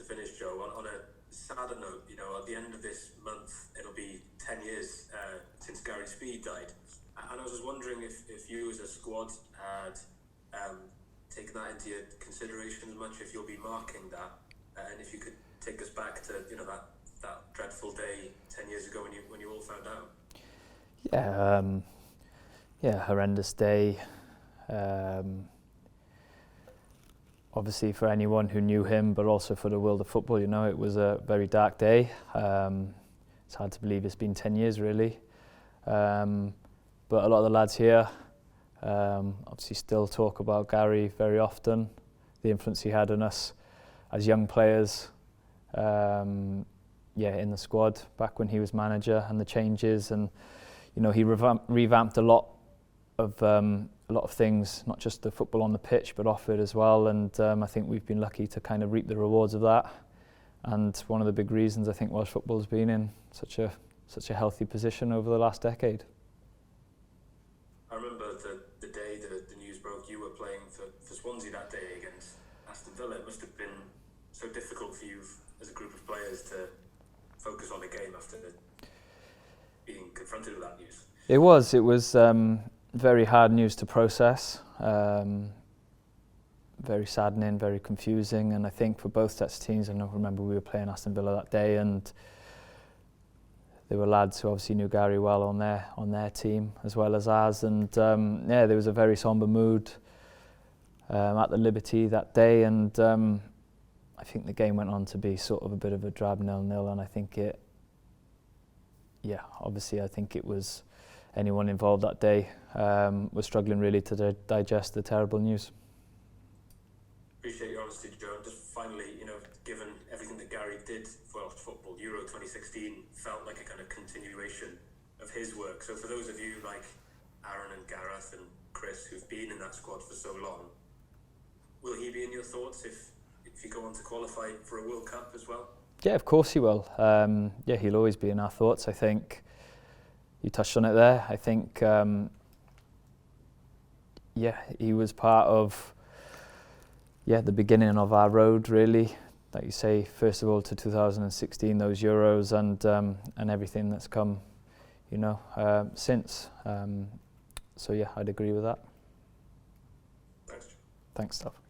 finish, Joe, on a sadder note, at the end of this month, it'll be 10 years since Gary Speed died. And I was just wondering if you as a squad had taken that into your consideration as much, if you'll be marking that, and if you could take us back to, that dreadful day 10 years ago when you all found out. Yeah, horrendous day. Obviously for anyone who knew him, but also for the world of football, it was a very dark day. It's hard to believe it's been 10 years really. But a lot of the lads here obviously still talk about Gary very often, the influence he had on us as young players, in the squad back when he was manager, and the changes, and he revamped a lot of things, not just the football on the pitch, but off it as well. And I think we've been lucky to kind of reap the rewards of that. And one of the big reasons I think Welsh football has been in such a healthy position over the last decade. I remember the day the news broke, you were playing for Swansea that day against Aston Villa. It must have been so difficult for you as a group of players to focus on the game after being confronted with that news. It was very hard news to process, very saddening, very confusing, and I think for both sets of teams, I remember we were playing Aston Villa that day, and there were lads who obviously knew Gary well on their team as well as ours, and there was a very sombre mood at the Liberty that day, and I think the game went on to be sort of a bit of a drab 0-0, and I think I think it was anyone involved that day was struggling really to digest the terrible news. Appreciate your honesty, Joe. And just finally, given everything that Gary did for Welsh football, Euro 2016 felt like a kind of continuation of his work. So for those of you like Aaron and Gareth and Chris who've been in that squad for so long, will he be in your thoughts if you go on to qualify for a World Cup as well? Yeah, of course he will. He'll always be in our thoughts. I think you touched on it there. I think, he was part of the beginning of our road, really. Like you say, first of all to 2016, those Euros, and everything that's come, since. I'd agree with that. Thanks. Thanks, Steph.